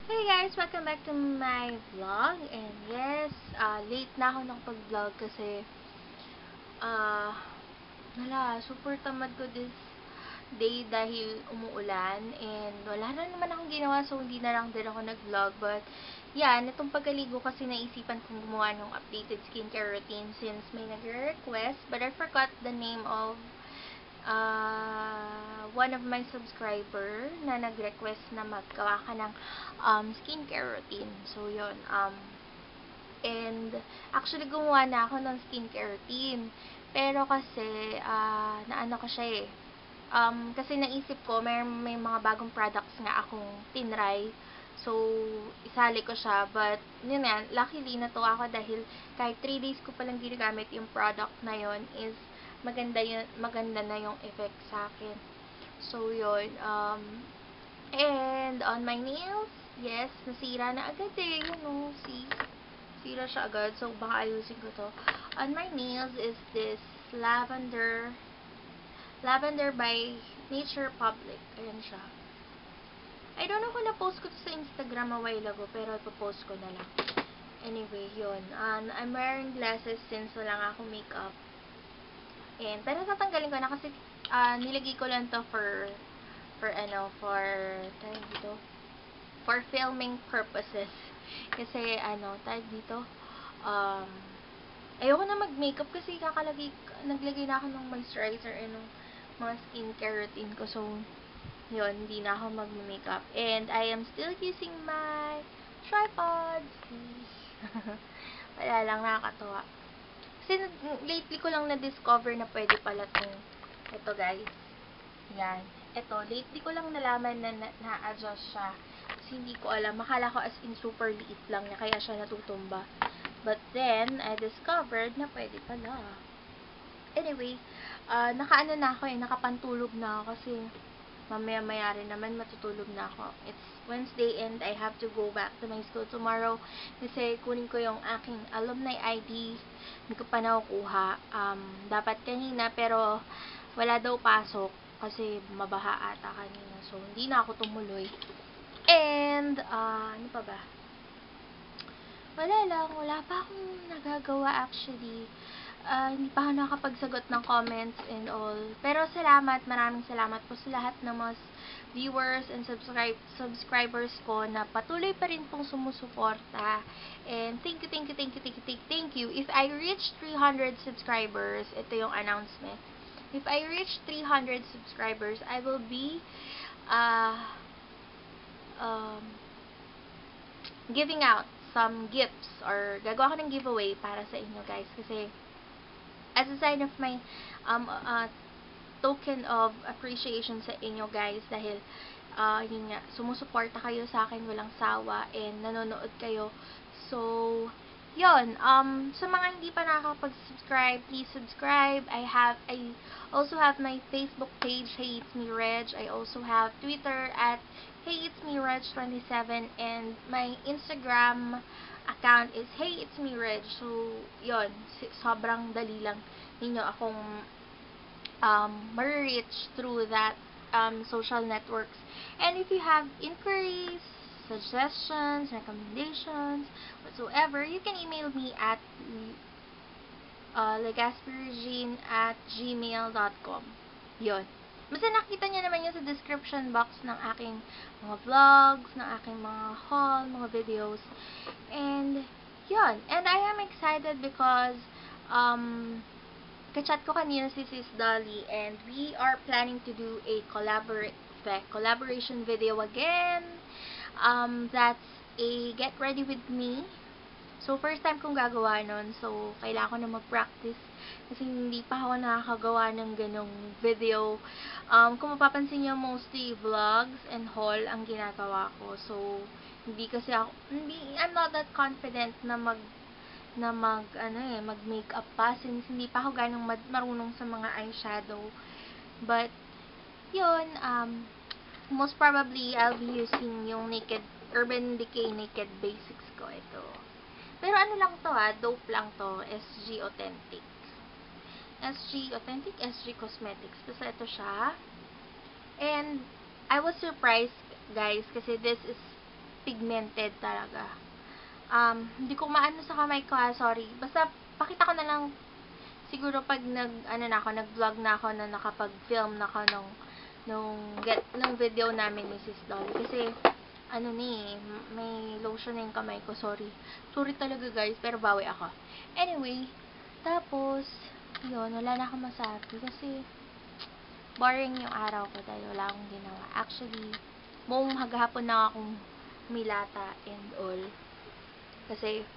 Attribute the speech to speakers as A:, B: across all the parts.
A: Hey guys! Welcome back to my vlog. And yes, late na ako nakapag-vlog kasi wala, super tamad ko this day dahil umuulan and wala na naman akong ginawa, so hindi na lang din ako nag-vlog. But yeah, nitong pagkaligo kasi naisipan kong gumawa ng updated skincare routine since may nagre-request, but I forgot the name of one of my subscriber na nag-request na maggawa ka ng skincare routine. So, yun. And, actually, gumawa na ako ng skincare routine. Pero kasi, naano ko siya eh. Kasi naisip ko, may mga bagong products nga akong tinry. So, isali ko siya. But, yun nga, luckily natuwa ako dahil kahit 3 days ko palang ginagamit yung product na yun is maganda na yung effect sa akin. So, yun. And, on my nails, yes, nasira na agad eh. You know, see? Sira siya agad. So, baka ayusin ko to. On my nails is this lavender by Nature Public. Ayan siya. I don't know kung na-post ko to sa Instagram a while ago, pero ipopost ko na lang. Anyway, yun. I'm wearing glasses since wala nga akong makeup. And, pero tatanggalin ko na kasi nilagay ko lang to for filming purposes. Kasi, tawag dito, ayoko na mag-makeup kasi naglagay na ako ng moisturizer and ng mga skincare routine ko. So, yun, hindi na ako mag-makeup. And, I am still using my tripod. Wala lang, nakakatawa. Kasi, lately ko lang na-discover na pwede pala ito guys. Yan. Ito, lately ko lang nalaman na na-adjust siya. Kasi hindi ko alam. Makala ko as in super liit lang niya, kaya siya natutumba. But then, I discovered na pwede pala. Anyway, nakaano na ako eh, nakapantulog na ako kasi mamaya-maya rin naman matutulog na ako. It's Wednesday and I have to go back to my school tomorrow kasi kunin ko yung aking alumni ID. Hindi ko pa nakukuha. Dapat kanina pero wala daw pasok kasi mabaha ata kanina. So, hindi na ako tumuloy. And, ano pa ba? Wala lang. Wala pa akong nagagawa actually. Hindi pa ako nakapagsagot ng comments and all. Pero salamat, maraming salamat po sa lahat ng mga viewers and subscribers ko na patuloy pa rin pong sumusuporta. And thank you. If I reach 300 subscribers, ito yung announcement. If I reach 300 subscribers, I will be giving out some gifts or gagawa ko ng giveaway para sa inyo guys kasi as a sign of my token of appreciation sa inyo guys dahil yun nga, sumusuporta kayo sa akin walang sawa and nanonood kayo. So, yun, sa mga hindi pa nakakapag-subscribe, please subscribe. I also have my Facebook page, Hey It's Me Reg. I also have Twitter at Hey It's Me Reg 27 and my Instagram account is Hey It's Me Reg. So, yun, sobrang dali lang ninyo akong ma-reach through that social networks. And if you have inquiries, suggestions, recommendations, whatsoever, you can email me at legasperregine@gmail.com. Yun. Basta nakita niyo naman yun sa description box ng aking mga vlogs, ng aking mga haul, mga videos. And, yun. And I am excited because, kachat ko kanina si Sis Dolly and we are planning to do a collaboration video again. That's a get ready with me. So, first time kong gagawa nun. So, kailangan ko na mag-practice. Kasi hindi pa ako nakakagawa ng ganong video. Kung mapapansin nyo, mostly vlogs and haul ang ginagawa ko. So, I'm not that confident na mag-makeup pa since hindi pa ako ganong marunong sa mga eyeshadow. But, yun, most probably, I'll be using yung Urban Decay Naked Basics ko. Ito. Pero ano lang to dope lang to, SG Authentic. SG Cosmetics. Basta ito siya. And, I was surprised, guys, kasi this is pigmented talaga. Hindi ko maano sa kamay ko, sorry. Basta, pakita ko na lang siguro pag nag-vlog na ako na nakapag-film na ako nung video namin ni Sis Dolly. Kasi, may lotion na yung kamay ko, sorry. Sorry talaga guys, pero bawi ako. Anyway, tapos, yun, wala na akong masabi kasi boring yung araw ko dahil wala akong ginawa. Actually, buong maghapon na akong milata and all. Kasi,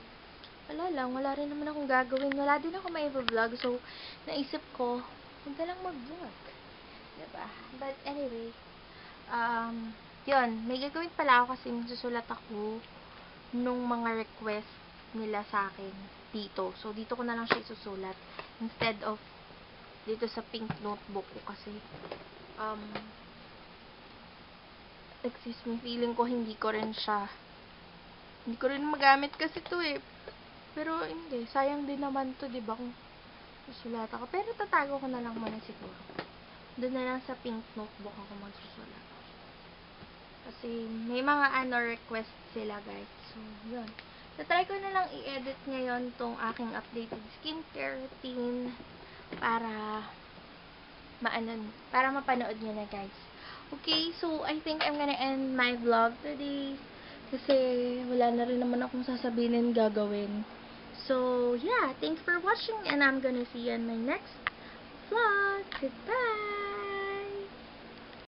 A: wala rin naman akong gagawin. Wala din ako mai-vlog. So, naisip ko, huwag na lang mag-vlog. Diba? But anyway, yun, may gagawin pala ako kasi susulat ako nung mga request nila sa akin dito. So, dito ko na lang siya isusulat instead of dito sa pink notebook ko kasi excuse me, feeling ko hindi ko rin magamit kasi to eh. Pero hindi, sayang din naman to, diba, kung susulat ako. Pero tatago ko na lang muna siguro. Doon na lang sa pink notebook ako magsusulat. Kasi may mga request sila guys. So, yun. Try ko na lang i-edit ngayon tong aking updated skincare routine para mapanood nyo na guys. Okay, so I think I'm gonna end my vlog today kasi wala na rin naman akong sasabihin gagawin. So, yeah, thanks for watching and I'm gonna see you in my next vlog. Goodbye!